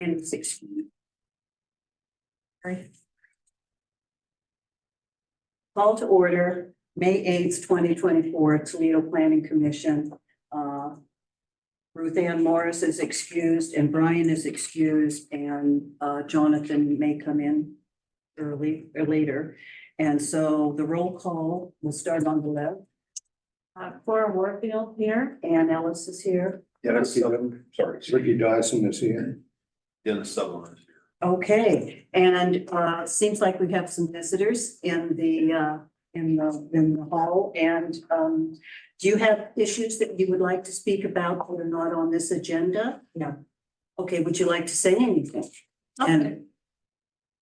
And 16. Call to order, May 8th, 2024, Toledo Planning Commission. Ruth Ann Morris is excused and Brian is excused, and Jonathan may come in early or later. And so the roll call will start on the left. Cora Warfield here. Ann Ellis is here. Dennis Sutherland, sorry, Ricky Dyson is here. Dennis Sutherland is here. Okay, and seems like we have some visitors in the hall. And do you have issues that you would like to speak about that are not on this agenda? No. Okay, would you like to say anything? And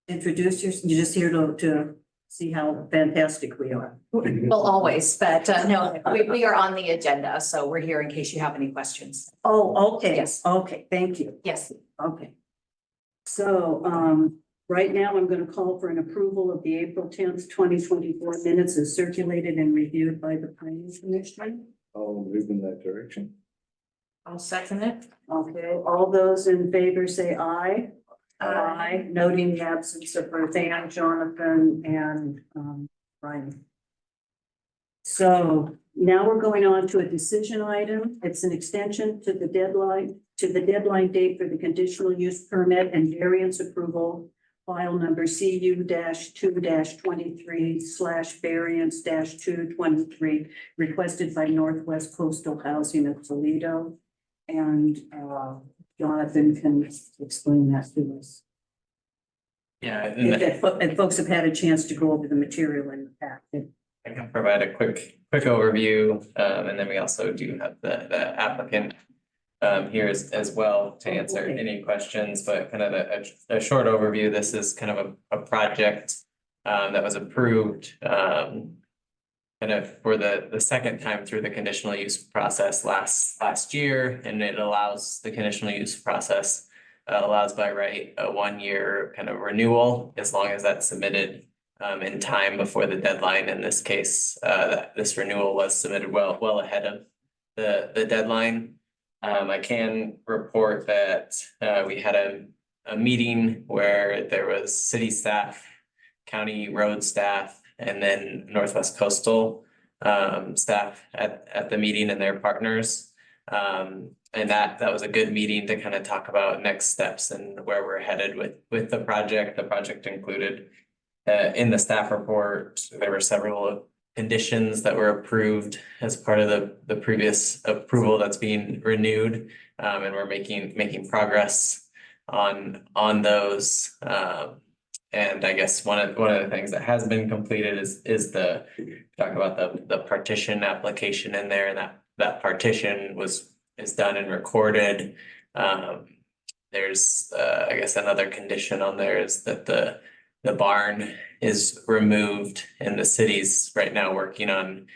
introduce yourself. You're just here to see how fantastic we are. Well, always, but no, we are on the agenda, so we're here in case you have any questions. Oh, okay. Yes. Okay, thank you. Yes. Okay. So, right now I'm going to call for an approval of the April 10th, 2024 minutes as circulated and reviewed by the planning commission. I'll move in that direction. I'll second it. Okay, all those in favor say aye. Aye, noting the absence of Ruth Ann, Jonathan, and Brian. So now we're going on to a decision item. It's an extension to the deadline date for the conditional use permit and variance approval, file number CU-2-23/variance-223, requested by Northwest Coastal Housing of Toledo. And Jonathan can explain that to us. Yeah, And folks have had a chance to go over the material in the packet. I can provide a quick overview, and then we also do have the applicant here as well to answer any questions, but kind of a short overview. This is kind of a project that was approved kind of for the second time through the conditional use process last year, and it allows the conditional use process allows by right a 1-year kind of renewal as long as that's submitted in time before the deadline. In this case, this renewal was submitted well ahead of the deadline. I can report that we had a meeting where there was city staff, county road staff, and then Northwest Coastal staff at the meeting and their partners. And that was a good meeting to kind of talk about next steps and where we're headed with the project. The project included in the staff report, there were several conditions that were approved as part of the previous approval that's being renewed. And we're making progress on those. And I guess one of the things that has been completed is the talk about the partition application in there, and that partition is done and recorded. There's I guess another condition on there is that the barn is removed, and the city's right now working on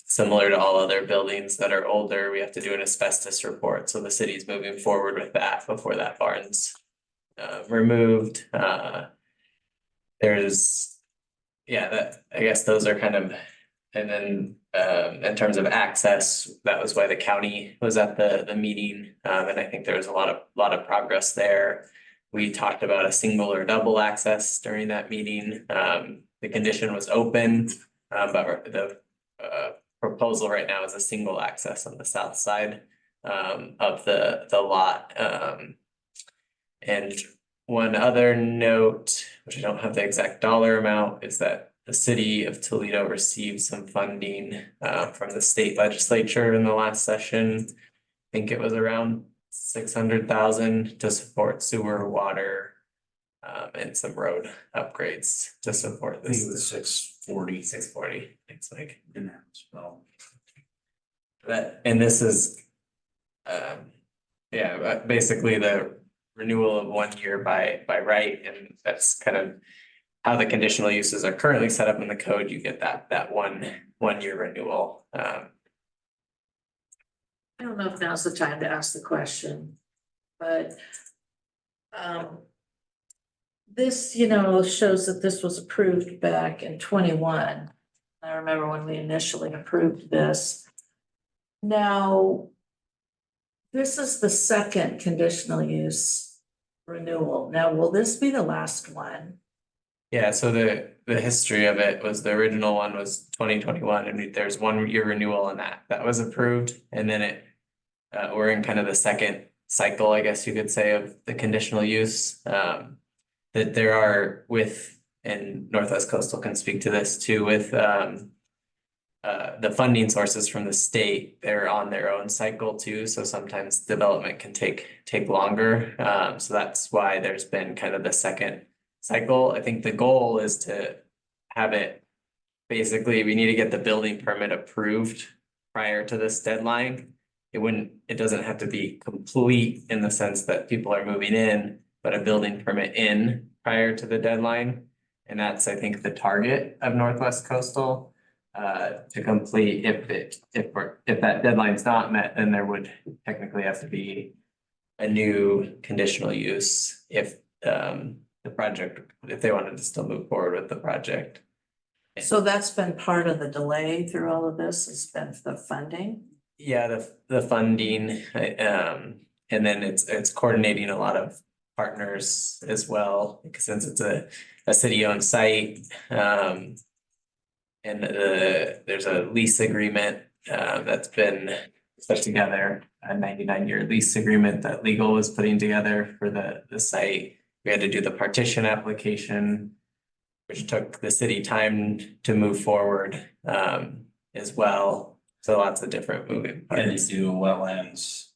similar to all other buildings that are older, we have to do an asbestos report. So the city's moving forward with that before that barn's removed. There's that I guess those are kind of, and then in terms of access, that was why the county was at the meeting, and I think there was a lot of progress there. We talked about a single or double access during that meeting. The condition was open, but the proposal right now is a single access on the south side of the lot. And one other note, which I don't have the exact dollar amount, is that the city of Toledo received some funding from the state legislature in the last session. I think it was around 600,000 to support sewer, water, and some road upgrades to support this. I think it was 640. 640, thanks, Mike. Well, And this is, basically the renewal of 1 year by right, and that's kind of how the conditional uses are currently set up in the code. You get that one year renewal. I don't know if now's the time to ask the question, but this, shows that this was approved back in 21. I remember when we initially approved this. Now, This is the second conditional use renewal. Now, will this be the last one? Yeah, so the history of it was the original one was 2021 and there's 1 year renewal on that. That was approved and then we're in kind of the second cycle, I guess you could say, of the conditional use. That there are and Northwest Coastal can speak to this too, with the funding sources from the state, they're on their own cycle too, so sometimes development can take longer. So that's why there's been kind of the second cycle. I think the goal is to have it, basically, we need to get the building permit approved prior to this deadline. It doesn't have to be complete in the sense that people are moving in, but a building permit in prior to the deadline. And that's, I think, the target of Northwest Coastal. To complete, if that deadline's not met, then there would technically have to be a new conditional use if if they wanted to still move forward with the project. So that's been part of the delay through all of this, has been the funding? Yeah, the funding, and then it's coordinating a lot of partners as well, because since it's a city-owned site, and there's a lease agreement that's been put together, a 99-year lease agreement that legal was putting together for the site. We had to do the partition application, which took the city time to move forward as well. So lots of different moving And parts. do wetlands,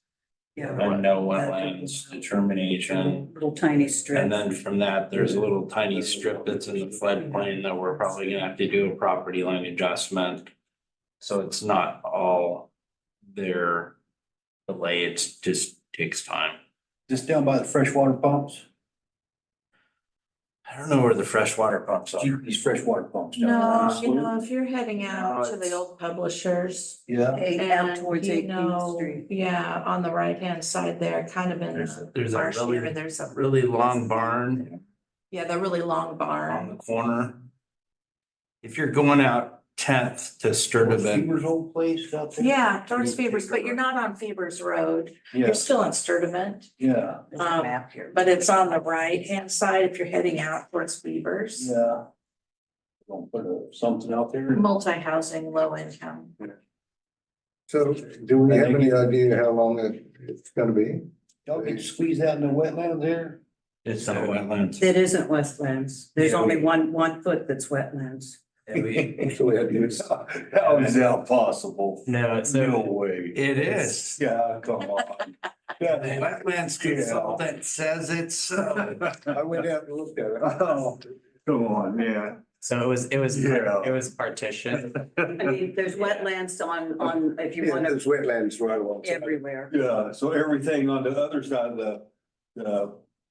Yeah. and no wetlands determination. Little tiny strip. And then from that, there's a little tiny strip that's in the floodplain that we're probably gonna have to do a property line adjustment. So it's not all their delay, it just takes time. Just down by the freshwater pumps, I don't know where the freshwater pumps are. these freshwater pumps down No, there. you know, if you're heading out to the it's- old publishers. Yeah, Out And towards you 18th know, Street. yeah, on the right-hand side there, kind of in There's a marsh really- area, there's a, Really long barn yeah, the really long on barn. the corner. If you're going out 10th to Sturtevant, Fever's old place out there. Yeah, towards Fevers, but you're not on Fevers Road. Yeah, You're still on Sturtevant. yeah, There's a map here. But it's on the right-hand side if you're heading out towards Fevers. yeah. Gonna put something out there. Multi-housing, low income. So do we have any idea how long it's gonna be? Y'all can squeeze that in the wetlands there? it's not wetlands. It isn't wetlands. There's Yeah, only one foot that's wetlands. And we- So we had to use- How is that possible? No, No so way. It is. Yeah, come on. The wetlands consultant says it's so. I went out and looked at it. Oh, come on, yeah. so it was partitioned. I mean, there's wetlands on, if you Yeah, want there's to, wetlands right along. everywhere. Yeah, so everything on the other side of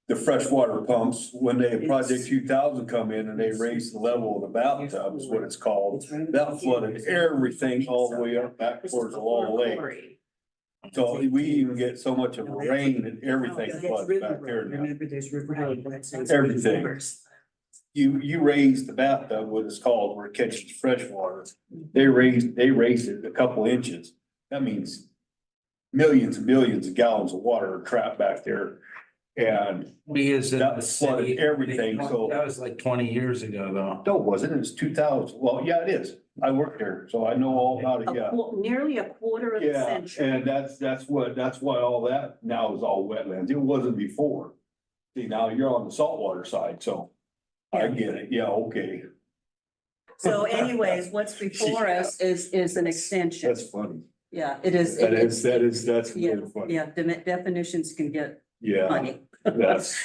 the freshwater pumps, when they Project 2000 come in and they raise the level of the bathtub is what it's called. That flooded everything all the way up back towards the Wall Lake. So we even get so much of a rain and everything That's floods River back there Road. now. Remember, there's River Road. that's- Everything. You raise the bathtub, what it's called, where it catches fresh water. They raised it a couple inches. That means millions and millions of gallons of water are trapped back there. And We is in That the flooded city. everything, so- That was like 20 years ago, though. no, it wasn't, it was 2000. Well, yeah, it is. I worked there, so I know all about it, yeah. Nearly a quarter of a Yeah, century. and that's why all that now is all wetlands. It wasn't before. See, now you're on the saltwater side, so I get it. Yeah, okay. So anyways, what's before us is an extension. That's funny. Yeah, it is. That's Yeah, really funny. yeah, definitions can get Yeah, funny. that's,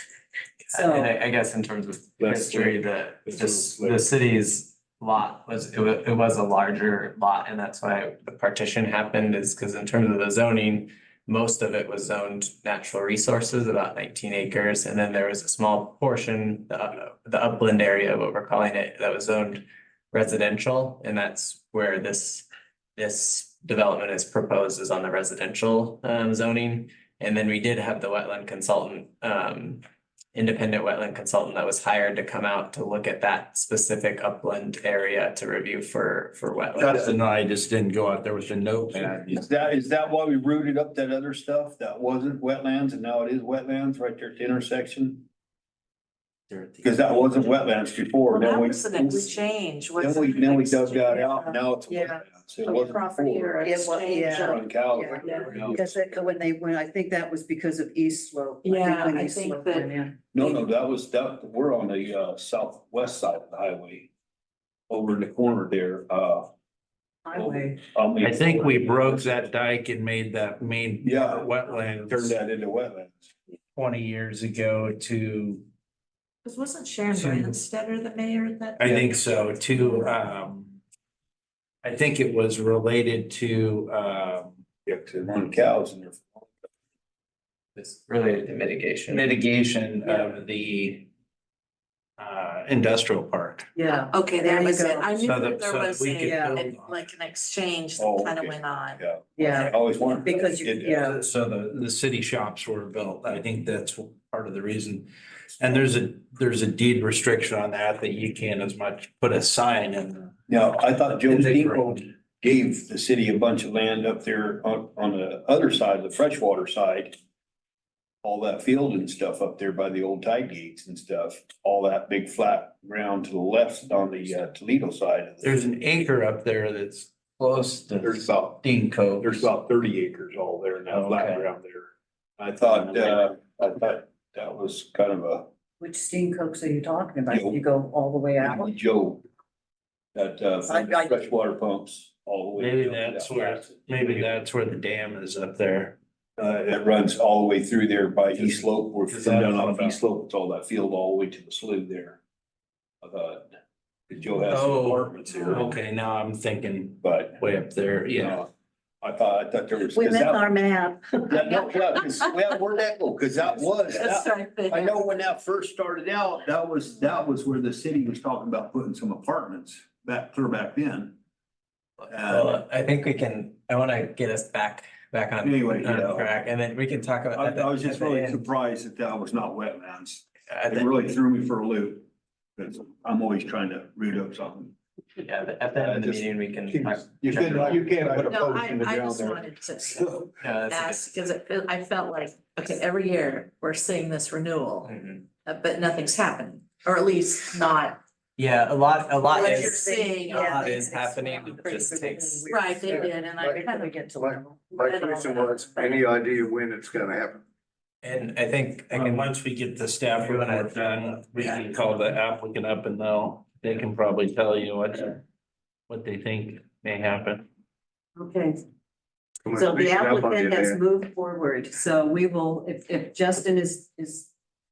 So- And I guess in terms of That's history, the city's lot it was a larger lot, and that's why the partition happened, is because in terms of the zoning, most of it was zoned natural resources, about 19 acres, and then there was a small portion, the upland area, what we're calling it, that was zoned residential, and that's where this development is proposed, is on the residential zoning. And then we did have the wetland consultant independent wetland consultant that was hired to come out to look at that specific upland area to review for wetlands. Justin and I just didn't go out there with a notepad. Is that why we rooted up that other stuff that wasn't wetlands and now it is wetlands right there at the intersection? Because that wasn't wetlands before. Well, Then that we- was an exchange. Then wasn't it? we dug that out. and Now it's Yeah. wetlands. It Some wasn't property or before. It was- exchange. yeah. On cows. Yeah, because when I think that was because of East Slope. Yeah, when I East think Slope that- went in. No, we're on the southwest side of the highway. Over in the corner there, Highway. I think we broke that dike and made that main Yeah. wetland Turned that into wetlands. 20 years ago to, Because wasn't Sharon To- Brandstetter the mayor at that? I think so, to, I think it was related to, Yeah, to run cows in there. It's related to mitigation. mitigation of the industrial park. Yeah. Okay, There that you was it. go. I knew So that there that was we could yeah, build on like an exchange Oh, that kind of okay. went on. Yeah. Yeah. I always wondered. Because you- yeah. it. So the city shops were built. I think that's part of the reason. And there's a deed restriction on that you can't as much put a sign in. Now, I thought Joe in the Stinko ground. gave the city a bunch of land up there on the other side, the freshwater side. All that field and stuff up there by the old tide gates and stuff, all that big flat ground to the left on the Toledo side. There's an acre up there that's close to There's about, Dean Cove. there's about 30 acres all there in that flat Okay. ground there. I thought that was kind of a, Which steam cokes are you talking about? Joe. You go all the way out? Joe. That I- freshwater pumps all the way. Maybe that's where the dam is up there. It runs all the way through there by East Slope, where Is from that down all off about- East Slope, it's all that field all the way to the slough there. Joe has some Oh, apartments here, okay, now I'm thinking but, way up there, yeah. I thought there was. We 'cause met that- our map. Where'd that go? Cause that was, That's that- right there. I know when that first started out, that was where the city was talking about putting some apartments clear back then. Well, I think I wanna get us back on Anyway, yeah. track, and then we can talk about. I was just at the really end. surprised that was not wetlands. At It the- really threw me for a loop. Cause I'm always trying to root up something. Yeah, at the end of the Just meeting, we can. You talk- can't put a No, post in the I ground just there. wanted to So, No, that's ask, because I felt like, okay, every year we're seeing this renewal, a good- Mhm. but nothing's happening, or at least not. Yeah, a lot What you're is, seeing, a lot yeah. is happening, it just takes. Right, they did, and I Right. kind of get to My- My question was, any idea when it's gonna happen? And I think, I And can, once we get the staff report done, we can call the applicant up and they can probably tell you what they think may happen. Okay, Come on, so we the can help on applicant you has there. moved forward, so we will, if Justin is,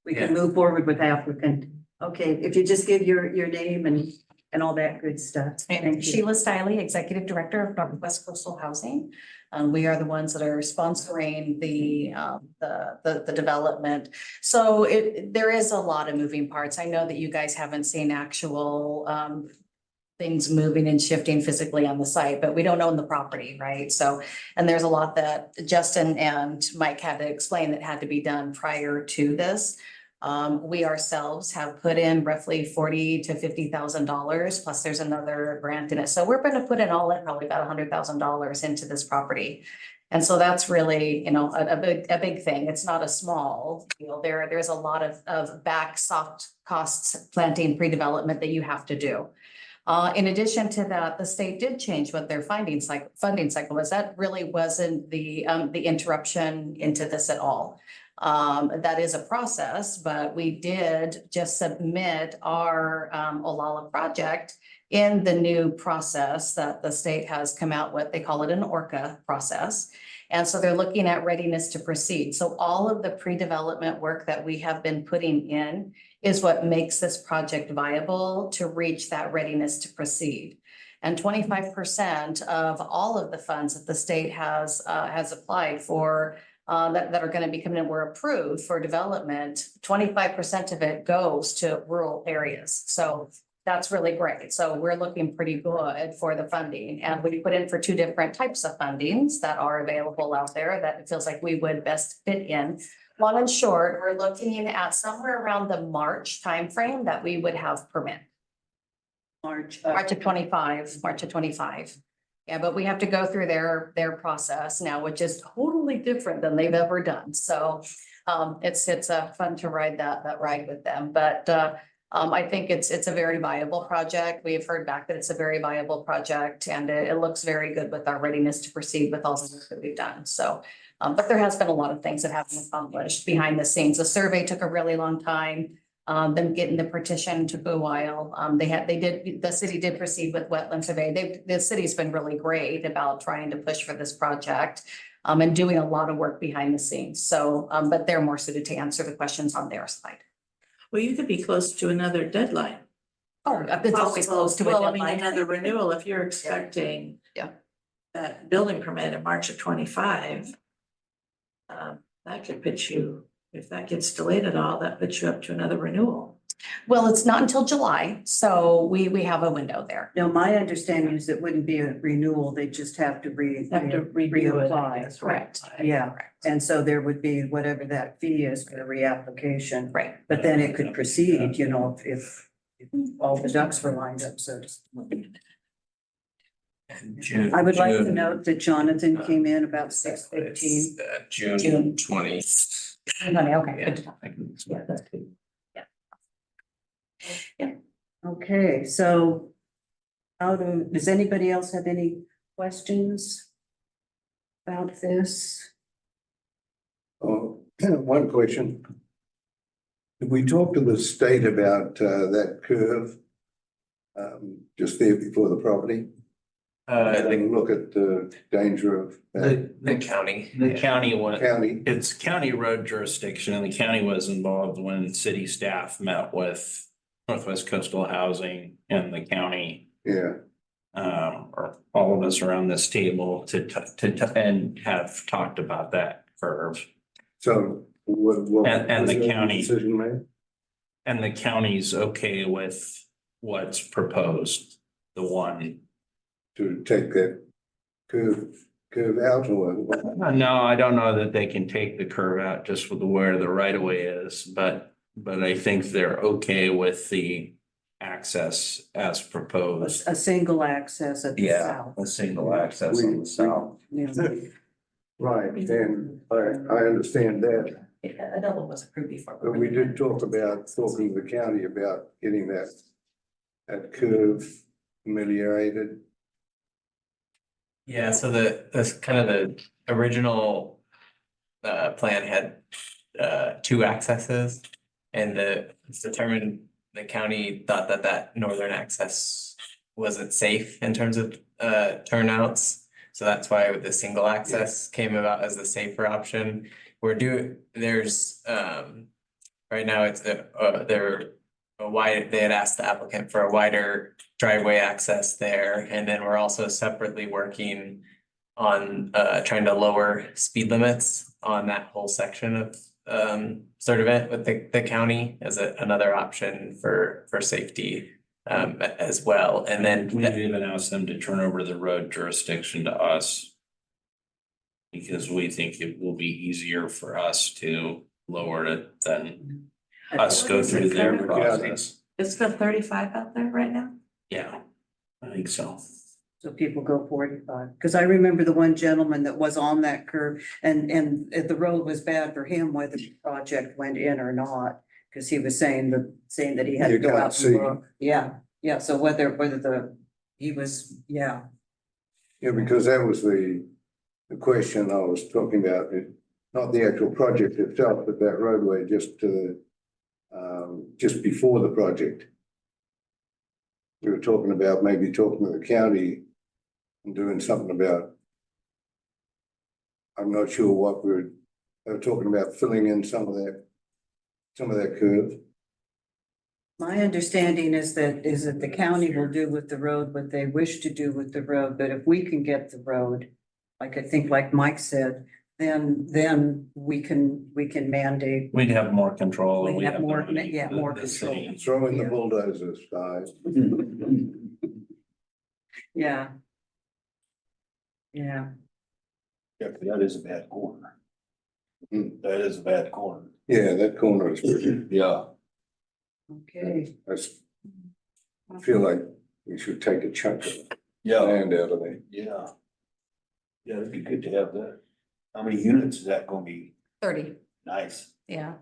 we can Yeah. move forward with the applicant. Okay, if you just give your name and all that good stuff. And Thank you. Sheila Stiley, Executive Director of Northwest Coastal Housing. We are the ones that are sponsoring the development. So there is a lot of moving parts. I know that you guys haven't seen actual things moving and shifting physically on the site, but we don't own the property, right? So, and there's a lot that Justin and Mike had to explain that had to be done prior to this. We ourselves have put in roughly $40,000 to $50,000, plus there's another grant in it. So we're gonna put in all in probably about $100,000 into this property. And so that's really, a big thing. It's not a small deal. There's a lot of back soft costs planting pre-development that you have to do. In addition to that, the state did change what their funding cycle was. That really wasn't the interruption into this at all. That is a process, but we did just submit our Olala project in the new process that the state has come out with. They call it an ORCA process. And so they're looking at readiness to proceed. So all of the pre-development work that we have been putting in is what makes this project viable to reach that readiness to proceed. And 25% of all of the funds that the state has applied for that are going to be coming in, were approved for development, 25% of it goes to rural areas. So that's really great. So we're looking pretty good for the funding, and we put in for 2 different types of fundings that are available out there that it feels like we would best fit in. long and short, we're looking at somewhere around the March timeframe that we would have permit. March. March of 25, March of 25. Yeah, but we have to go through their process now, which is totally different than they've ever done. So it's fun to ride that ride with them, but I think it's a very viable project. We have heard back that it's a very viable project, and it looks very good with our readiness to proceed with all the work that we've done. So, but there has been a lot of things that have been accomplished behind the scenes. The survey took a really long time. Them getting the petition took a while. The city did proceed with wetland survey. The city's been really great about trying to push for this project. And doing a lot of work behind the scenes. So, but they're more suited to answer the questions on their side. Well, you could be close to another deadline. Oh, it's always close to a Well, I mean, deadline. another renewal, if you're expecting. Yeah. That building permit in March of 25. That could put you, if that gets delayed at all, that puts you up to another renewal. Well, it's not until July, so we have a window there. No, my understanding is it wouldn't be a renewal, they just have to Have to review it. reapply. That's right. Yeah, Correct. and so there would be whatever that fee is for the reapplication, Right. but then it could proceed, you know, if all the ducks were lined up, so to speak. June. I would like to June, note that Jonathan came in about 6:15. it's, June June. 20. Okay, Yeah. good to know. Yeah, that's good. Okay, so does anybody else have any questions about this? Oh, one question. Did we talk to the state about that curve? Just there before the property? And look at the danger of that The county. The county went, county. it's county road jurisdiction, and the county was involved when city staff met with Northwest Coastal Housing and the county. Yeah, Or all of us around this table and have talked about that curve. so what? And was the your county. Decision made? And the county's okay with what's proposed, the one. To take that curve out or what? No, I don't know that they can take the curve out just with where the right of way is, but I think they're okay with the access as proposed. A single access at the Yeah, south. a single access on the south. Yeah. Right, and I understand that, A double was approved before. but we did talk about, talking to the county about getting that curve ameliorated. Yeah, so the kind of the original plan had two accesses. And it's determined the county thought that northern access wasn't safe in terms of turnouts. So that's why the single access came about as the safer option. There's right now it's they had asked the applicant for a wider driveway access there, and then we're also separately working on trying to lower speed limits on that whole section of sort of it with the county as another option for safety as well. And then We've even asked them to turn over the road jurisdiction to us. Because we think it will be easier for us to lower it than us go through their process. It's still 35 out there right now? Yeah, I think so. So people go 45, because I remember the one gentleman that was on that curve and the road was bad for him whether the project went in or not. Because he was saying that he had to You go can't out see. and look. Yeah, so whether he was, yeah. Yeah, because that was the question I was talking about, not the actual project itself, but that roadway just before the project. We were talking about maybe talking to the county and doing something about, I'm not sure what they were talking about filling in some of that curve. My understanding is that the county will do with the road what they wish to do with the road, but if we can get the road, like I think like Mike said, then we can mandate. We'd have more control. and We have the more, money, yeah, more the control. city. Throw in the Yeah. bulldozers, guys. Yeah. Yeah, Yeah, that is a bad corner. That is a bad corner. Yeah, that corner is pretty, Yeah. Okay, I feel like we should take a chunk of Yeah, land out of there. yeah. Yeah, it'd be good to have that. How many units is that gonna be? 30. Nice. Yeah,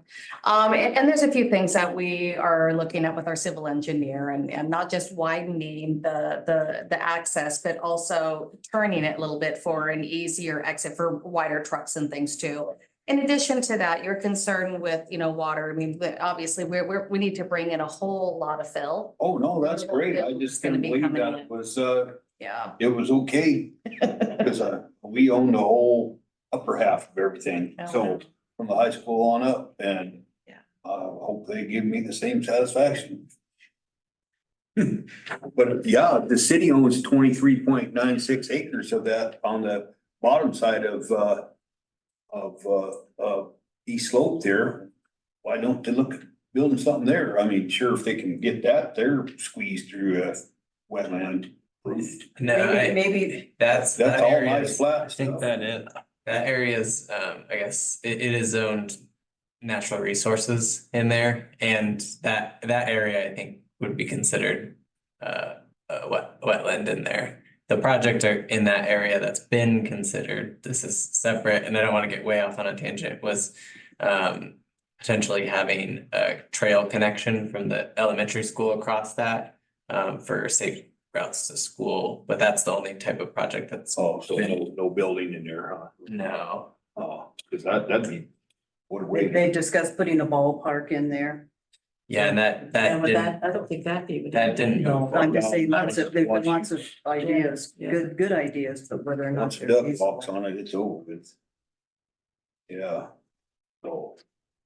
and there's a few things that we are looking at with our civil engineer and not just widening the access, but also turning it a little bit for an easier exit for wider trucks and things too. In addition to that, you're concerned with, water. I mean, obviously, we need to bring in a whole lot of fill. Oh, no, that's great. I just Gonna couldn't be believe coming that in. it was, Yeah. it was okay. Cause, we own the whole upper half of everything. So from the high school on up and Yeah. hope they give me the same satisfaction. But yeah, the city owns 23.96 acres of that on the bottom side of East Slope there. Why don't they look at building something there? I mean, sure, if they can get that, they're squeezed through a wetland. No, maybe That's that all area nice is- flat I think stuff. that area is, I guess, it is zoned natural resources in there, and that area, I think, would be considered a wetland in there. The project in that area that's been considered, this is separate, and I don't want to get way off on a tangent, was potentially having a trail connection from the elementary school across that for safe routes to school, but that's the only type of project that's. Oh, so no building in there, huh? No. Oh, cause that'd be, what a way. they discussed putting a ballpark in there. Yeah, and Yeah, that but didn't, I don't think that'd be. that didn't. No, I'm just saying lots of, there've been lots of ideas, Yeah. good ideas, but whether or not. Once they're Doug feasible. walks on it, it's over with. Yeah. So,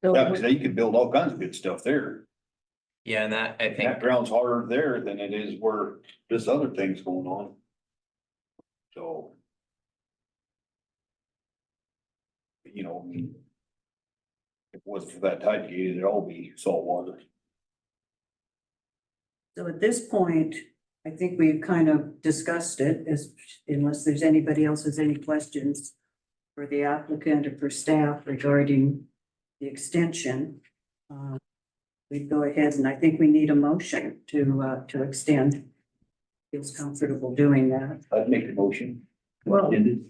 So yeah, cause you could build all kinds of good stuff there. Yeah, and that, I think, Campground's harder there than it is where this other thing's going on. So. I mean. If it wasn't for that tide gate, it'd all be saltwater. So at this point, I think we've kind of discussed it, unless there's anybody else has any questions for the applicant or for staff regarding the extension. We'd go ahead and I think we need a motion to extend. Feels comfortable doing that. I'd make a motion. Well, Ended.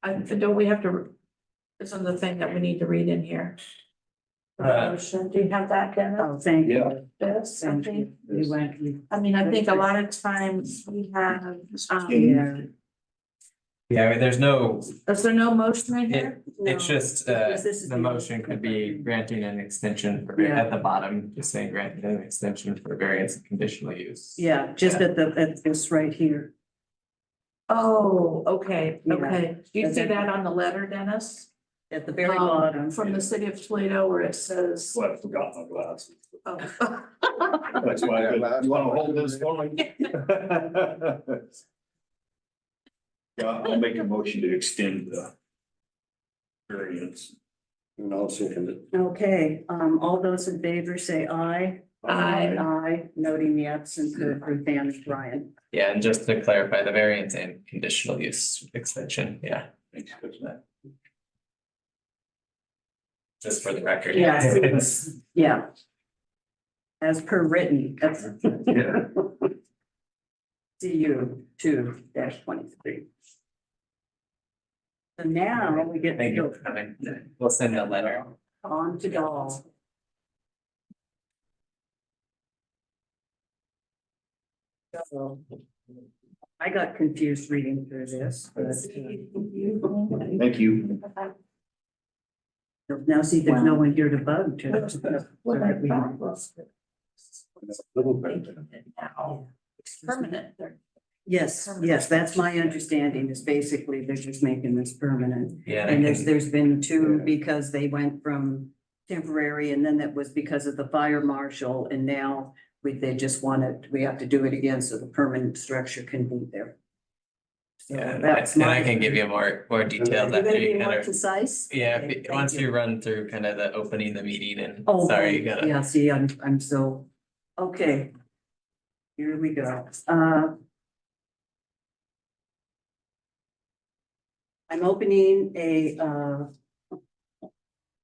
don't we have to, isn't the thing that we need to read in here? Motion, do you have that, Dennis? Oh, thank you. Yeah. This, I Thank think, you. You went, I mean, I think a lot of times we have, yeah. yeah, I mean, there's no, is there no motion in here? it's No, just, because this is the motion could be granting an extension for, Yeah. at the bottom, just saying granting an extension for variance and conditional use. Yeah, just at this right here. Oh, okay, Yeah. okay. Do you And see then- that on the letter, Dennis? At the very Um, bottom. From the city of Toledo where it says. Well, I forgot my glasses. Oh. That's why, you wanna hold this for me? Yeah, I'll make a motion to extend the variance. And I'll second it. Okay, all those in favor say aye. Aye. Aye, noting the absence of Ruth Ann and Brian. Yeah, and just to clarify, the variance and conditional use extension, yeah, just for the record. Yes, it's, yeah. As per written, that's. Yeah. CU 2-23. So now we get Thank to you go for coming. We'll send a letter. on to Dahl. So I got confused reading through this, but Thank you. now see, there's no one here to bug to. Little bit. It's permanent. Yes, yes, that's my understanding is basically they're just making this permanent. Yeah, And and I there's, can, there's been two because they went from temporary and then that was because of the fire marshal and now they just wanted, we have to do it again so the permanent structure can be there. So yeah, that's and my. I can give you more details You're after gonna you be kind more of. concise? Yeah, Okay, thank once you run through kind of the opening the meeting and, Oh, sorry, you gotta. yeah, see, I'm so, okay. Here we go. I'm opening a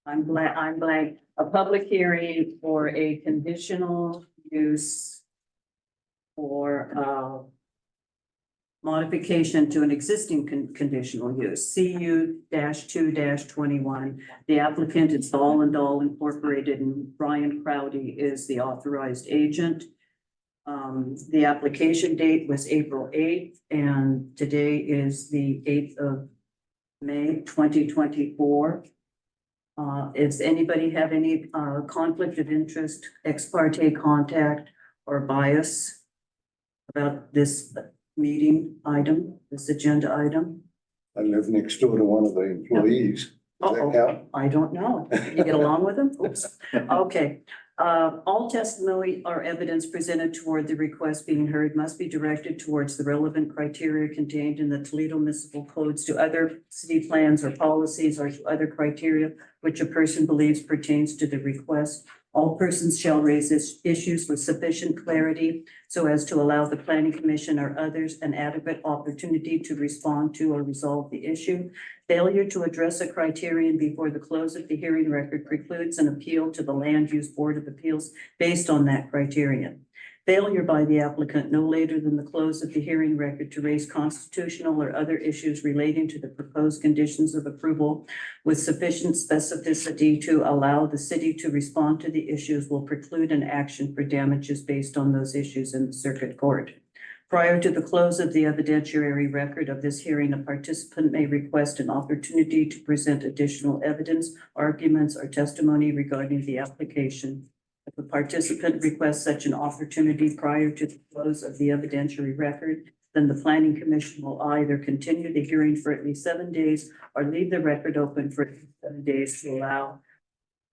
I'm blank. A public hearing for a conditional use for, modification to an existing conditional use, CU 2 21. The applicant is Dahl and Dahl Incorporated, and Brian Crowdy is the authorized agent. The application date was April 8th, and today is the 8th of May 2024. Does anybody have any conflict of interest, ex parte contact, or bias about this meeting item, this agenda item? I live next door to one of the employees. Does that Uh-oh. count? I don't know. You get along with them? Oops. Okay. All testimony or evidence presented toward the request being heard must be directed towards the relevant criteria contained in the Toledo municipal codes to other city plans or policies or to other criteria which a person believes pertains to the request. All persons shall raise issues with sufficient clarity so as to allow the planning commission or others an adequate opportunity to respond to or resolve the issue. Failure to address a criterion before the close of the hearing record precludes an appeal to the Land Use Board of Appeals based on that criterion. Failure by the applicant no later than the close of the hearing record to raise constitutional or other issues relating to the proposed conditions of approval with sufficient specificity to allow the city to respond to the issues will preclude an action for damages based on those issues in the circuit court. Prior to the close of the evidentiary record of this hearing, a participant may request an opportunity to present additional evidence, arguments, or testimony regarding the application. If a participant requests such an opportunity prior to the close of the evidentiary record, then the planning commission will either continue the hearing for at least 7 days or leave the record open for 7 days to allow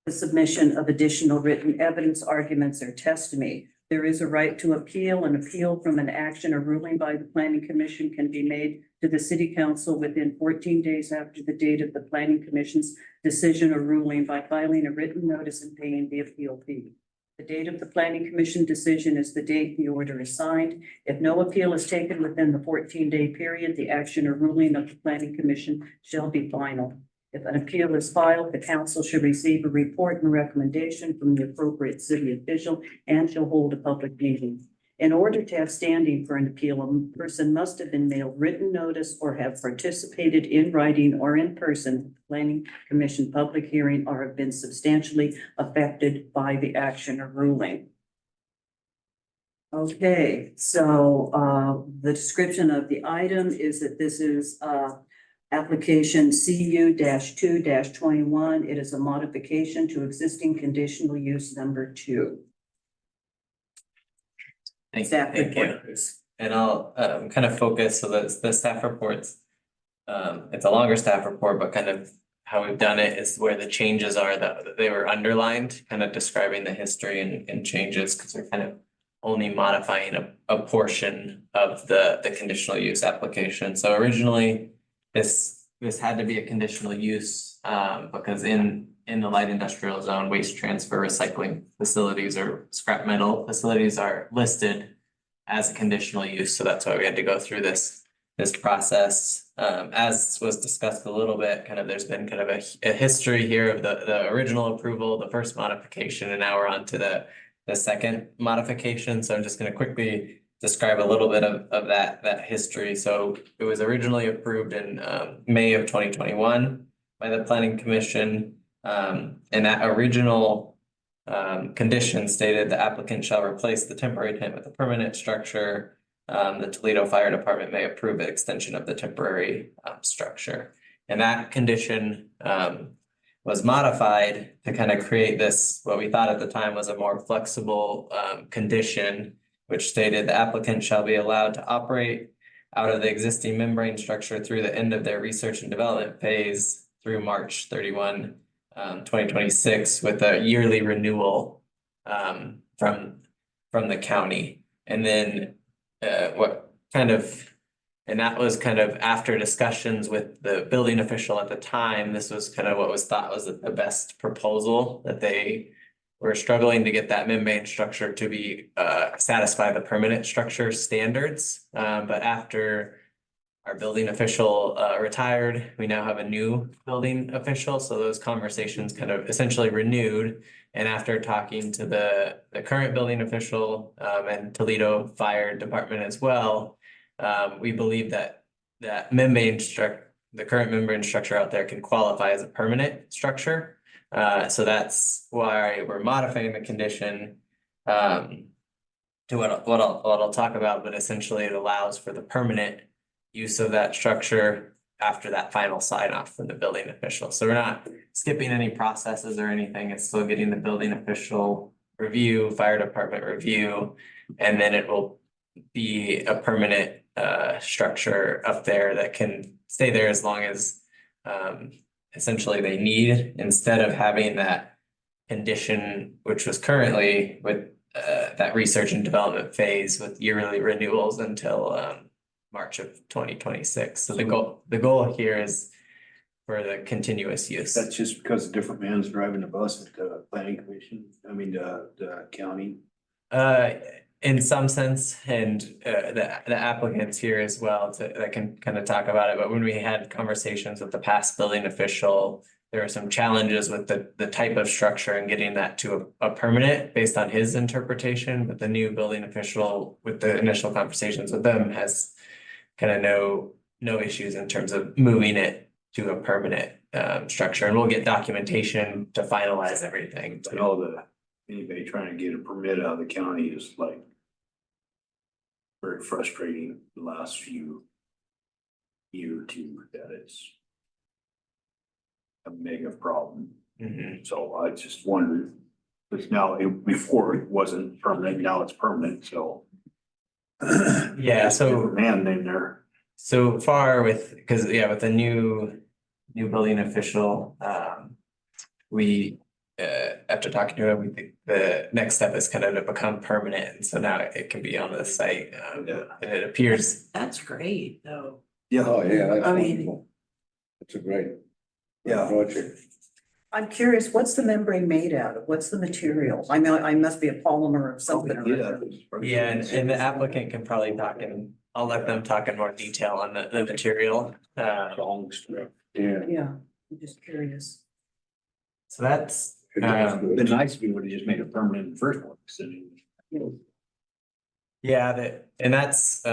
the submission of additional written evidence, arguments, or testimony. There is a right to appeal. An appeal from an action or ruling by the planning commission can be made to the city council within 14 days after the date of the planning commission's decision or ruling by filing a written notice and paying the appeal fee. The date of the planning commission decision is the date the order is signed. If no appeal is taken within the 14-day period, the action or ruling of the planning commission shall be final. If an appeal is filed, the council should receive a report and recommendation from the appropriate city official and shall hold a public meeting. In order to have standing for an appeal, a person must have been mailed written notice or have participated in writing or in person at the planning commission public hearing or have been substantially affected by the action or ruling. Okay, so the description of the item is that this is application CU 2 21. It is a modification to existing conditional use number 2. Staff Thank you. report. And I'll kind of focus, so the staff reports, it's a longer staff report, but kind of how we've done it is where the changes are that they were underlined, kind of describing the history and changes, because we're kind of only modifying a portion of the conditional use application. So originally, this had to be a conditional use because in the light industrial zone, waste transfer recycling facilities or scrap metal facilities are listed as a conditional use. So that's why we had to go through this process. As was discussed a little bit, kind of there's been kind of a history here of the original approval, the first modification, and now we're on to the second modification. So I'm just going to quickly describe a little bit of that history. So it was originally approved in May of 2021 by the Planning Commission. And that original condition stated the applicant shall replace the temporary tent with a permanent structure. The Toledo Fire Department may approve an extension of the temporary structure. And that condition was modified to kind of create this, what we thought at the time was a more flexible condition, which stated the applicant shall be allowed to operate out of the existing membrane structure through the end of their research and development phase through March 31, 2026 with a yearly renewal from the county. And then and that was kind of after discussions with the building official at the time. This was kind of what was thought was the best proposal, that they were struggling to get that membrane structure to be satisfy the permanent structure standards. But after our building official retired. We now have a new building official, so those conversations kind of essentially renewed. And after talking to the current building official and Toledo Fire Department as well, we believe that the current membrane structure out there can qualify as a permanent structure. So that's why we're modifying the condition to what I'll talk about, but essentially it allows for the permanent use of that structure after that final sign off from the building official. So we're not skipping any processes or anything. It's still getting the building official review, fire department review, and then it will be a permanent structure up there that can stay there as long as essentially they need, instead of having that condition, which was currently with that research and development phase with yearly renewals until March of 2026. So the goal here is for the continuous use. That's just because a different man's driving the bus at the planning commission, the county. In some sense, and the applicants here as well that can kind of talk about it, but when we had conversations with the past building official, there are some challenges with the type of structure and getting that to a permanent based on his interpretation, but the new building official with the initial conversations with them has kind of no issues in terms of moving it to a permanent structure, and we'll get documentation to finalize everything. I know anybody trying to get a permit out of the county is like very frustrating the last year or two, that it's a mega problem. Mhm. So I just wondered, because now before it wasn't permanent, now it's permanent, so. Yeah, so Man named there. so far with the new building official, we after talking to him, we think the next step is kind of to become permanent, and so now it can be on the site. Yeah. And it appears, That's great, though. Oh, yeah, that's I mean- wonderful. It's a great Yeah. project. I'm curious, what's the membrane made out of? What's the material? I know, I must be a polymer of something. or Yeah. other. yeah, and the applicant can probably talk I'll let them talk in more detail on the material. Long strip. Yeah. Yeah, I'm just curious. So that's, It does good. It'd been nice if we would have just made it permanent in the first place. yeah, and that's,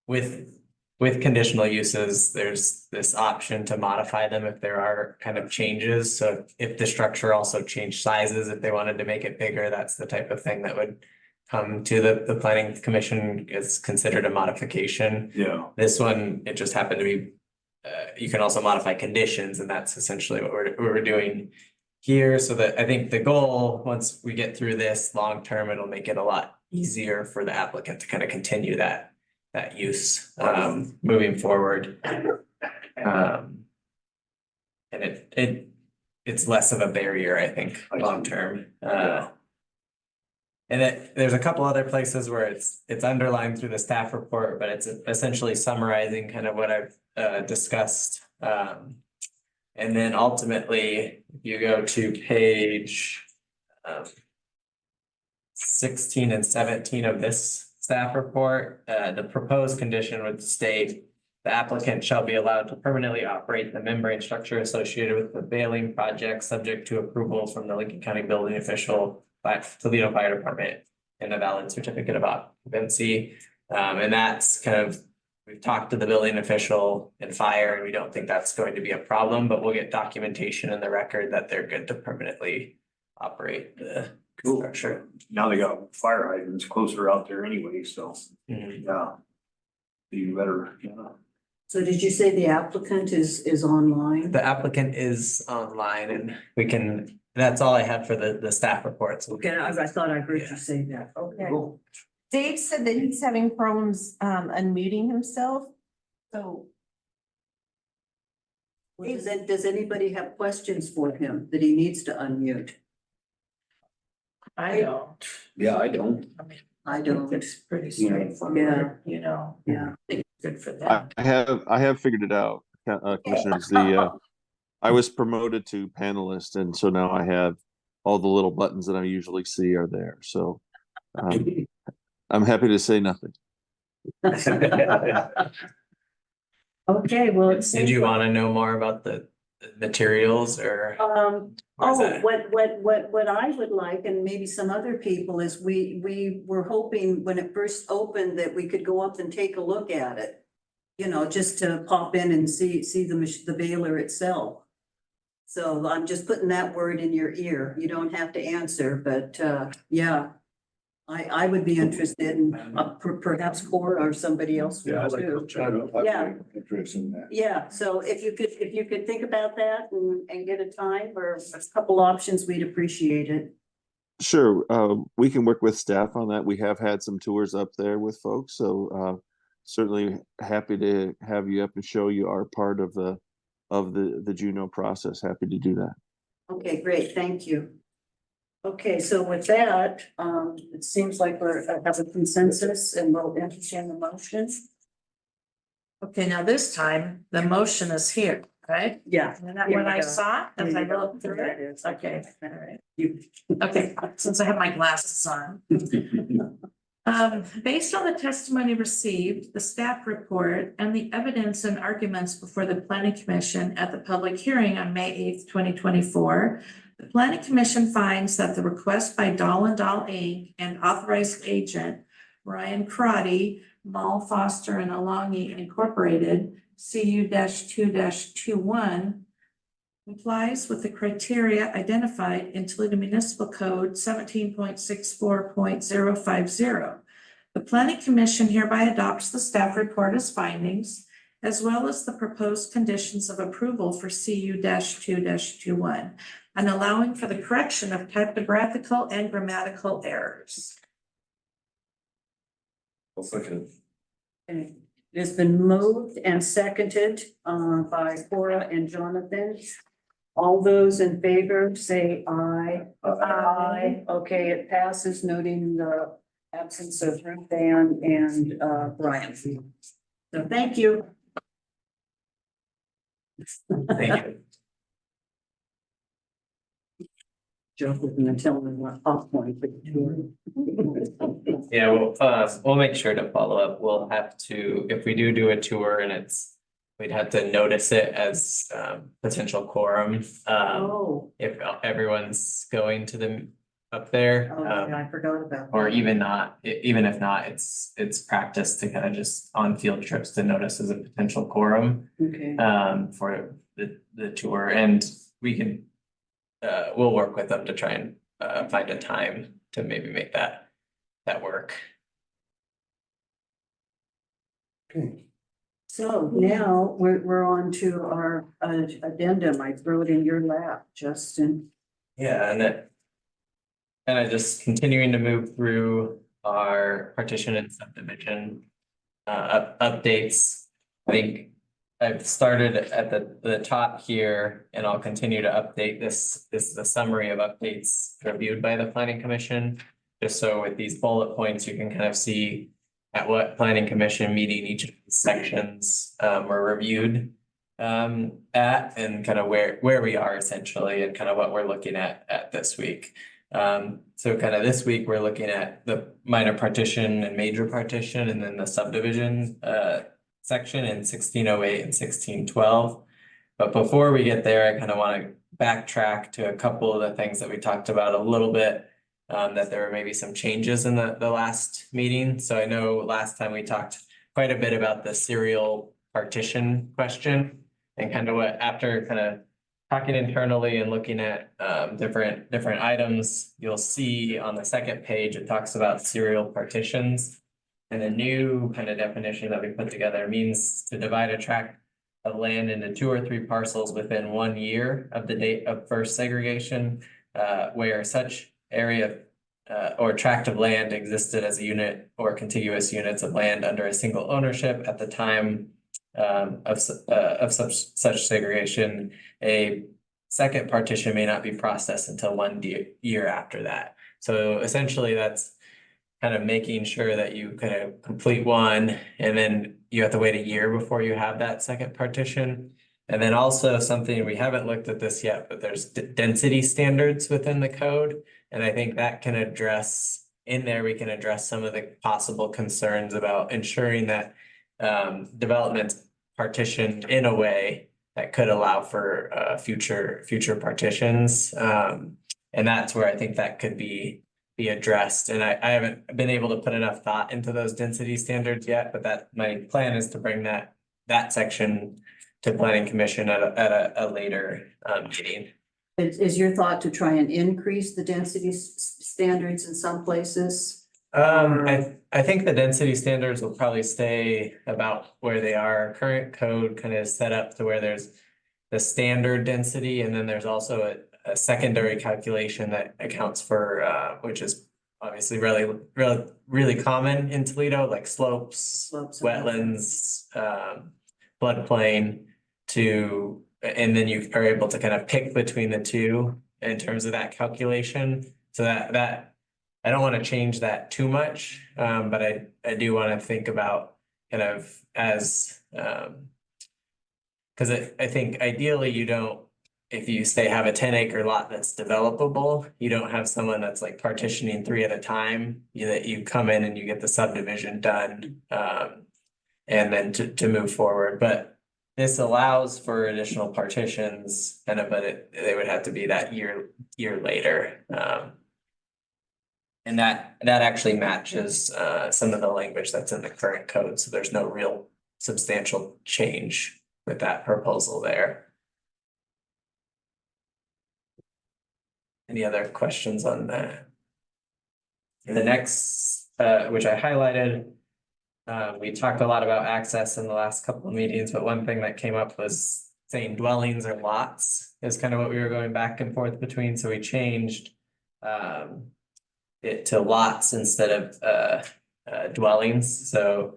with conditional uses, there's this option to modify them if there are kind of changes. So if the structure also changed sizes, if they wanted to make it bigger, that's the type of thing that would come to the planning commission. Is considered a modification. Yeah. This one, it just happened to be, you can also modify conditions, and that's essentially what we're doing here. So that I think the goal, once we get through this long term, it'll make it a lot easier for the applicant to kind of continue that use moving forward. And it's less of a barrier, I think, long term. And there's a couple other places where it's underlined through the staff report, but it's essentially summarizing kind of what I've discussed. And then ultimately, if you go to page 16 and 17 of this staff report, the proposed condition would state the applicant shall be allowed to permanently operate the membrane structure associated with the baling project, subject to approval from the Lincoln County building official by Toledo Fire Department and a valid certificate of occupancy. And that's kind of, we've talked to the building official and fire, and we don't think that's going to be a problem, but we'll get documentation in the record that they're good to permanently operate the structure. Now they got fire hydrants closer out there anyway, so, Mhm. yeah. Even better, yeah. So did you say the applicant is online? The applicant is online, and that's all I had for the staff reports. Okay, I thought I heard you say that. Okay. Cool. Dave said that he's having problems unmuting himself, so. Well, does anybody have questions for him that he needs to unmute? I don't. Yeah, I don't. I don't. It's pretty straightforward, you know. Yeah. Good for them. I have figured it out, commissioners. I was promoted to panelist, and so now I have all the little buttons that I usually see are there. So I'm happy to say nothing. Okay, well, it Did seems you like- want to know more about the materials or? Or is that- what I would like, and maybe some other people, is we were hoping when it first opened that we could go up and take a look at it. You know, just to pop in and see the baler itself. So I'm just putting that word in your ear. You don't have to answer, but, yeah. I would be interested in, perhaps Cora or somebody else Yeah, I'd would like too. to. Yeah. Interest in that. Yeah, so if you could think about that and get a time or a couple options, we'd appreciate it. Sure, we can work with staff on that. We have had some tours up there with folks, so certainly happy to have you up and show you our part of the Juno process. Happy to do that. Okay, great, thank you. Okay, so with that, it seems like have a consensus and we'll entertain the motion. Okay, now this time, the motion is here, right? Yeah. Isn't that Here what we I go. saw as Here I you go. looked through There it? it is. Okay, all right. You. Okay, since I have my glasses on. Based on the testimony received, the staff report, and the evidence and arguments before the planning commission at the public hearing on May 8th, 2024, the planning commission finds that the request by Dahl and Dahl Inc. and authorized agent Ryan Crotty, Mall Foster and Alongi Incorporated, CU-2-21, complies with the criteria identified in Toledo Municipal Code 17.64.050. The Planning Commission hereby adopts the staff report as findings, as well as the proposed conditions of approval for CU-2-21, and allowing for the correction of typographical and grammatical errors. Okay. It has been moved and seconded by Cora and Jonathan. All those in favor say aye. Aye. Okay, it passes, noting the absence of Ruth Ann and Brian. So thank you. Thank you. Joe was gonna tell me what off point, but Yeah, we'll make sure to follow up. We'll have to, if we do a tour and we'd have to notice it as potential quorum. Oh, If everyone's going to up there. yeah, I forgot about that. Or even not, even if not, it's practice to kind of just on field trips to notice as a potential quorum Okay, for the tour, and we can we'll work with them to try and find a time to maybe make that work. Okay. so now we're on to our addendum. I throw it in your lap, Justin. Yeah, and I just continuing to move through our partition and subdivision updates. I think I've started at the top here, and I'll continue to update this. This is a summary of updates reviewed by the planning commission. Just so with these bullet points, you can kind of see at what planning commission meeting each of these sections were reviewed at, and kind of where we are essentially, and kind of what we're looking at this week. So kind of this week, we're looking at the minor partition and major partition, and then the subdivision section in 1608 and 1612. But before we get there, I kind of want to backtrack to a couple of the things that we talked about a little bit, that there were maybe some changes in the last meeting. So I know last time we talked quite a bit about the serial partition question, and kind of what, after kind of talking internally and looking at different items, you'll see on the second page, it talks about serial partitions. And a new kind of definition that we put together means to divide a tract of land into 2 or 3 parcels within 1 year of the date of first segregation, where such area or tract of land existed as a unit or contiguous units of land under a single ownership at the time of such segregation. A second partition may not be processed until 1 year after that. So essentially, that's kind of making sure that you kind of complete one, and then you have to wait a year before you have that second partition. And then also something, we haven't looked at this yet, but there's density standards within the code. And I think that can address in there, we can address some of the possible concerns about ensuring that development's partitioned in a way that could allow for future partitions. And that's where I think that could be addressed. And I haven't been able to put enough thought into those density standards yet, but that my plan is to bring that section to planning commission at a later meeting. Is your thought to try and increase the density standards in some places? I think the density standards will probably stay about where they are. Current code kind of set up to where there's the standard density, and then there's also a secondary calculation that accounts for, which is obviously really common in Toledo, like slopes, wetlands, floodplain and then you are able to kind of pick between the two in terms of that calculation. So that I don't want to change that too much, but I do want to think about kind of as because I think ideally you don't, if you say have a 10-acre lot that's developable, you don't have someone that's like partitioning 3 at a time. That you come in and you get the subdivision done, and then to move forward. But this allows for additional partitions, but they would have to be that year later. And that actually matches some of the language that's in the current code, so there's no real substantial change with that proposal there. Any other questions on that? The next, which I highlighted, we talked a lot about access in the last couple of meetings, but one thing that came up was saying dwellings or lots is kind of what we were going back and forth between. So we changed it to lots instead of dwellings. So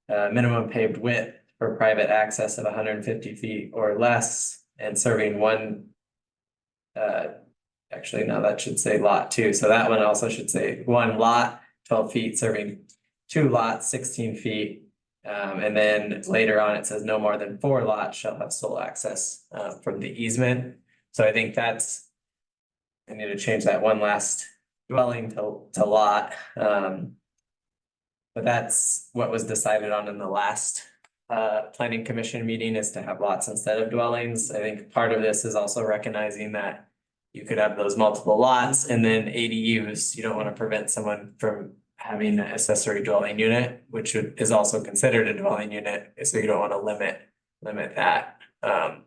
minimum paved width for private access of 150 feet or less, and serving one. Actually, no, that should say lot 2. So that one also should say 1 lot, 12 feet, serving 2 lots, 16 feet. And then later on, it says no more than 4 lots shall have sole access from the easement. So I think I need to change that one last dwelling to lot. But that's what was decided on in the last planning commission meeting, is to have lots instead of dwellings. I think part of this is also recognizing that you could have those multiple lots and then ADUs. You don't want to prevent someone from having an accessory dwelling unit, which is also considered a dwelling unit. So you don't want to limit that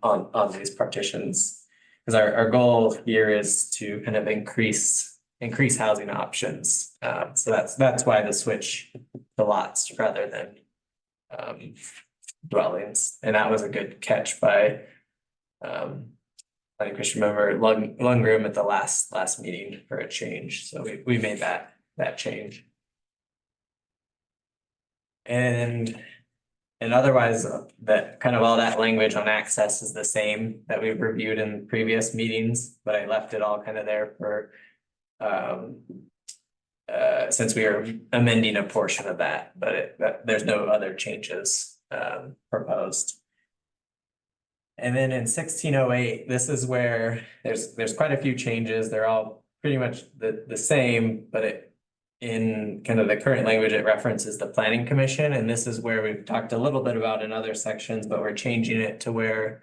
on these partitions. Because our goal here is to kind of increase housing options. So that's why the switch to lots rather than dwellings. And that was a good catch by planning commission member Lundgren at the last meeting for a change. So we made that change. And otherwise, that kind of all that language on access is the same that we've reviewed in previous meetings, but I left it all kind of there for since we are amending a portion of that, but there's no other changes proposed. And then in 1608, this is where there's quite a few changes. They're all pretty much the same, but in kind of the current language, it references the planning commission. And this is where we've talked a little bit about in other sections, but we're changing it to where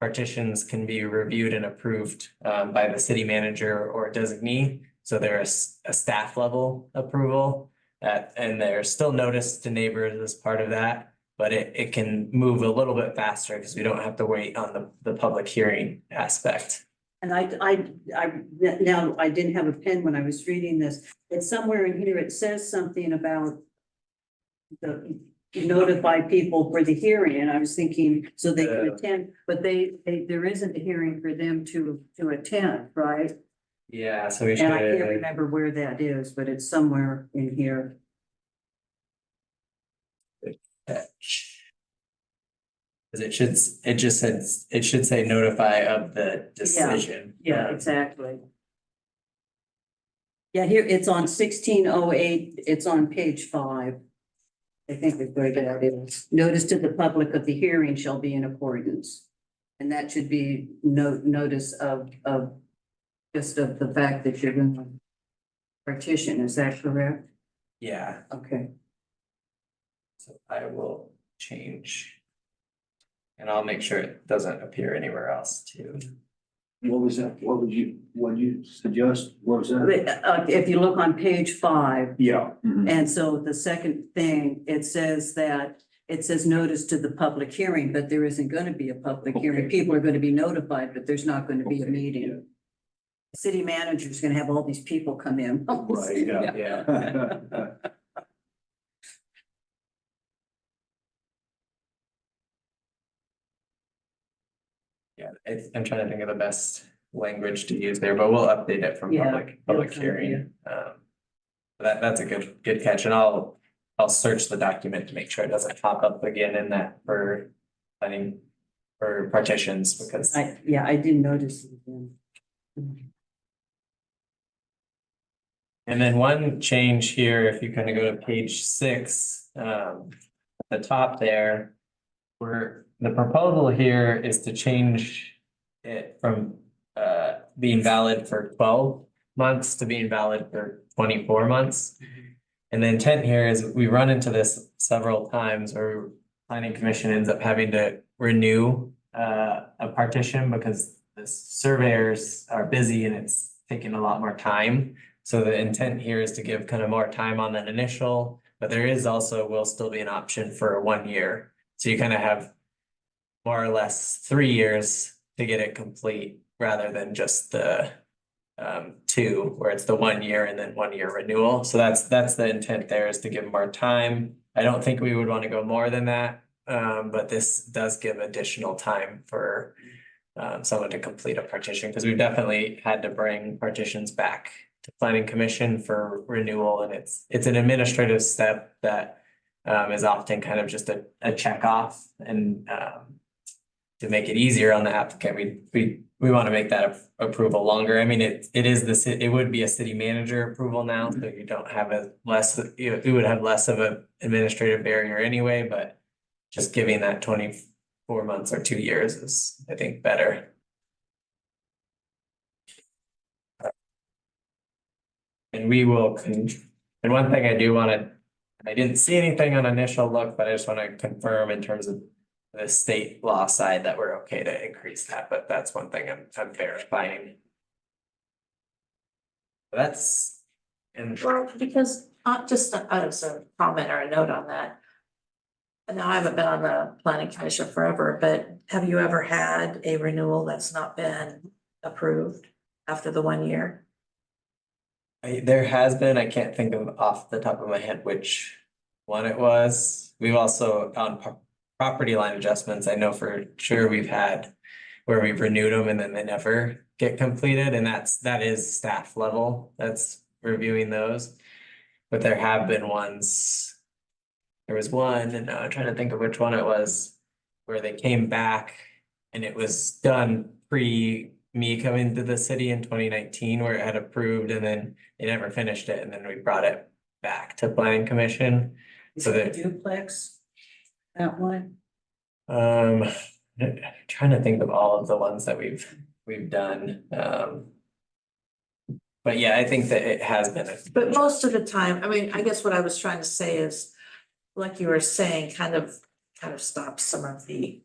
partitions can be reviewed and approved by the city manager or designee. So there's a staff level approval and there's still notice to neighbors as part of that. But it can move a little bit faster because we don't have to wait on the public hearing aspect. And now I didn't have a pen when I was reading this. It's somewhere in here, it says something about notify people for the hearing, and I was thinking, so they can attend, but there isn't a hearing for them to attend, right? Yeah, so we And I can't should, remember where that is, but it's somewhere in here. because it should say notify of the decision. Yeah, exactly. Yeah, here, it's on 1608, it's on page 5. I think it's where that is. Notice to the public of the hearing shall be in accordance. And that should be notice of just of the fact that you're going to partition, is that correct? Yeah, Okay. so I will change. And I'll make sure it doesn't appear anywhere else too. What was that? What you suggest? What was that? If you look on page 5, Yeah. and so the second thing, it says notice to the public hearing, but there isn't gonna be a public hearing. Okay. People are gonna be notified, but there's not gonna be a Okay, meeting. City manager's gonna have all these people come in. Right, yeah. Yeah. Yeah, I'm trying to think of the best language to use there, but we'll update it from Yeah, public it'll come, hearing. That's a good catch, and I'll search the document to make sure it doesn't pop up again in that for planning for partitions, because I didn't notice it again. and then one change here, if you kind of go to page 6, at the top there. Where the proposal here is to change it from being valid for 12 months to being valid for 24 months. And the intent here is we run into this several times where planning commission ends up having to renew a partition because the surveyors are busy and it's taking a lot more time. So the intent here is to give kind of more time on that initial, but there is also will still be an option for 1 year. So you kind of have more or less 3 years to get it complete rather than just the 2, where it's the 1 year and then 1 year renewal. So that's the intent there, is to give more time. I don't think we would want to go more than that. But this does give additional time for someone to complete a partition, because we've definitely had to bring partitions back to planning commission for renewal, and it's an administrative step that is often kind of just a check off, and to make it easier on the applicant, we want to make that approval longer. I mean, it would be a city manager approval now, so you don't have you would have less of an administrative barrier anyway, but just giving that 24 months or 2 years is, I think, better. And and one thing I didn't see anything on initial look, but I just want to confirm in terms of the state law side that we're okay to increase that, but that's one thing I'm verifying. That's, and Well, because just as a comment or a note on that. And now I haven't been on the planning commission forever, but have you ever had a renewal that's not been approved after the 1 year? there has been, I can't think of off the top of my head which one it was. We've also on property line adjustments, I know for sure we've had where we've renewed them and then they never get completed, and that is staff level that's reviewing those. But there have been ones, there was one, and now I'm trying to think of which one it was, where they came back and it was done pre me coming to the city in 2019, where it had approved and then they never finished it, and then we brought it back to planning commission. Is So it that duplex? That one? Trying to think of all of the ones that we've done. But yeah, I think that it has been. But most of the time, I mean, I guess what I was trying to say is, like you were saying, kind of stops some of the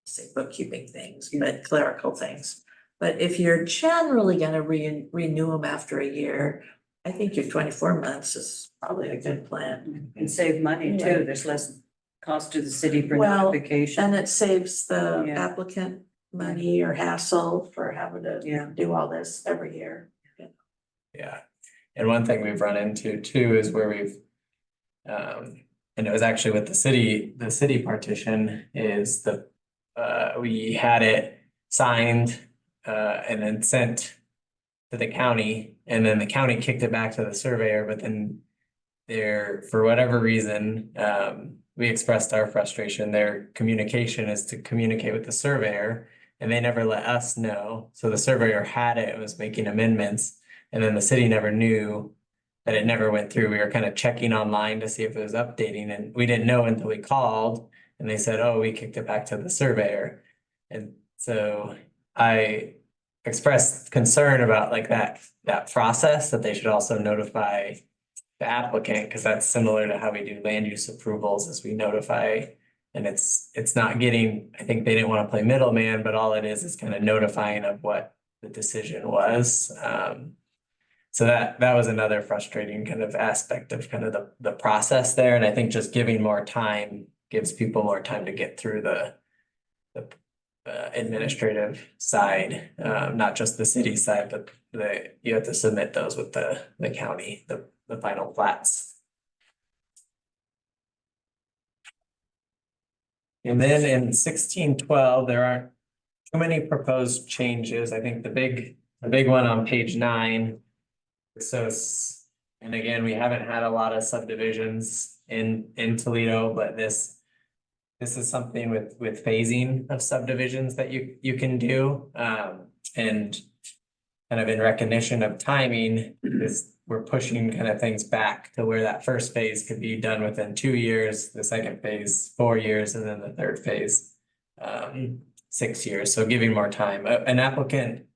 say bookkeeping things, but clerical things. But if you're generally gonna renew them after a year, I think your 24 months is probably a good plan. And save money too. There's less cost to the city for Well, notification. And it saves the Yeah. applicant money or hassle for having to Yeah. do all this every year. Yeah, and one thing we've run into too is where we've, and it was actually with the city partition is we had it signed, and then sent to the county, and then the county kicked it back to the surveyor, but then for whatever reason, we expressed our frustration. Their communication is to communicate with the surveyor, and they never let us know. So the surveyor had it, was making amendments, and then the city never knew that it never went through. We were kind of checking online to see if it was updating, and we didn't know until we called, and they said, oh, we kicked it back to the surveyor. And so I expressed concern about like that process, that they should also notify the applicant, because that's similar to how we do land use approvals, as we notify. And it's not getting, I think they didn't want to play middleman, but all it is kind of notifying of what the decision was. So that was another frustrating kind of aspect of kind of the process there. And I think just giving more time gives people more time to get through the administrative side, not just the city side, but you have to submit those with the county, the final plats. And then in 1612, there aren't too many proposed changes. I think the big one on page 9. So, and again, we haven't had a lot of subdivisions in Toledo, but this is something with phasing of subdivisions that you can do. And kind of in recognition of timing, we're pushing kind of things back to where that first phase could be done within 2 years, the second phase 4 years, and then the third phase 6 years. So giving more time. An applicant,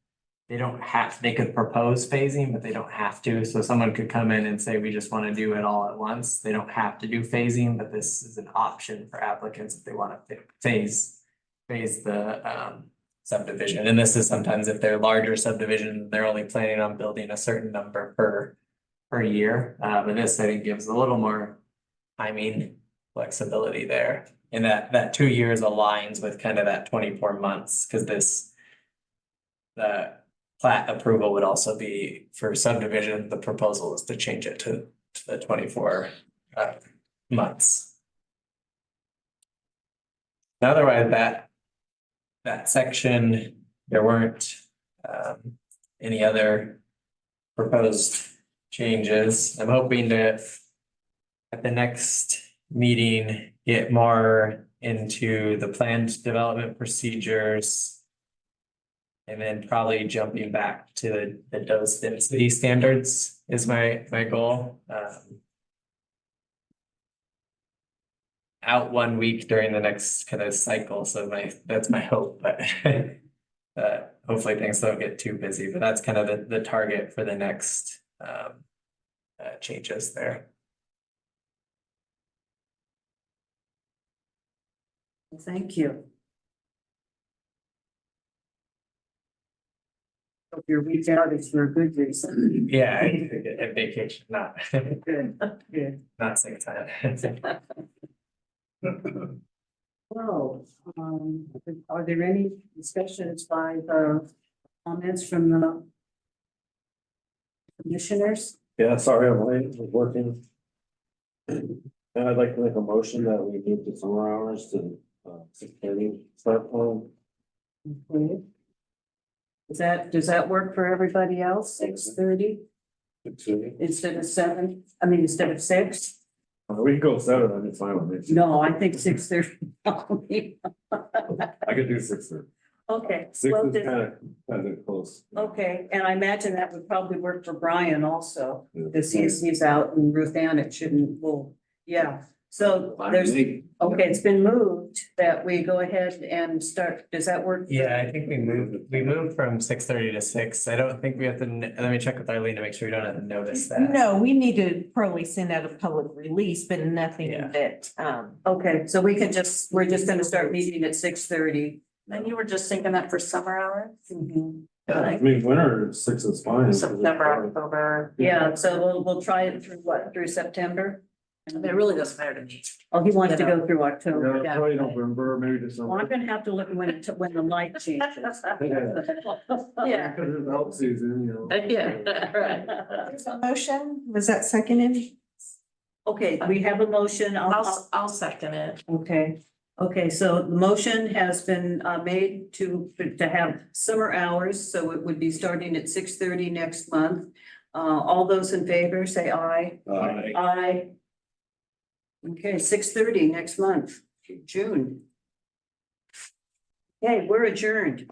they could propose phasing, but they don't have to. So someone could come in and say, we just want to do it all at once. They don't have to do phasing, but this is an option for applicants if they want to phase the subdivision. And this is sometimes if they're larger subdivisions, they're only planning on building a certain number per year. But this, I think, gives a little more timing flexibility there. And that 2 years aligns with kind of that 24 months, because the plat approval would also be for subdivision. The proposal is to change it to the 24 months. Otherwise, that section, there weren't any other proposed changes. I'm hoping to, at the next meeting, get more into the planned development procedures. And then probably jumping back to the dose density standards is my goal. Out 1 week during the next kind of cycle, so that's my hope, but hopefully things don't get too busy. But that's kind of the target for the next changes there. Thank you. Hope your week out is for a good reason. Yeah, a vacation, not Good, good. not sick time. Well, are there any discussions by the comments from the commissioners? Yeah, sorry, I'm late, I was working. And I'd like to make a motion that we move the summer hours to 6:30 start time. Okay. Does that work for everybody else? 6:30 instead of 7? I mean, instead of 6? We can go 7, I'm fine with me. No, I think 6:30. I could do 6:30. Okay. 6 well, is then- kind of close. Okay, and I imagine that would probably work for Brian also, Yeah. because he's out, and Ruth Ann, it shouldn't, well, yeah. So there's, okay, it's been moved that we go ahead and start, does that work? Yeah, I think we moved from 6:30 to 6. I don't think we have to, let me check with Eileen to make sure we don't have to notice that. No, we need to probably send out a public release, but nothing Yeah. that, Okay, so we're just gonna start meeting at 6:30. And you were just thinking that for summer hours? I mean, winter 6 is fine. September, October. Yeah, so we'll try it through what, through September? I mean, it really doesn't matter to me. Oh, he wants to You know. go through October. Yeah, probably November, maybe Well, December. I'm gonna have to look when the light changes. Yeah. Because it's out season, you know. Yeah, right. motion, was that seconded? Okay, we have a motion. I'll second it. Okay, so the motion has been made to have summer hours, so it would be starting at 6:30 next month. All those in favor, say aye. Aye. Aye. Okay, 6:30 next month, June. Okay, we're adjourned.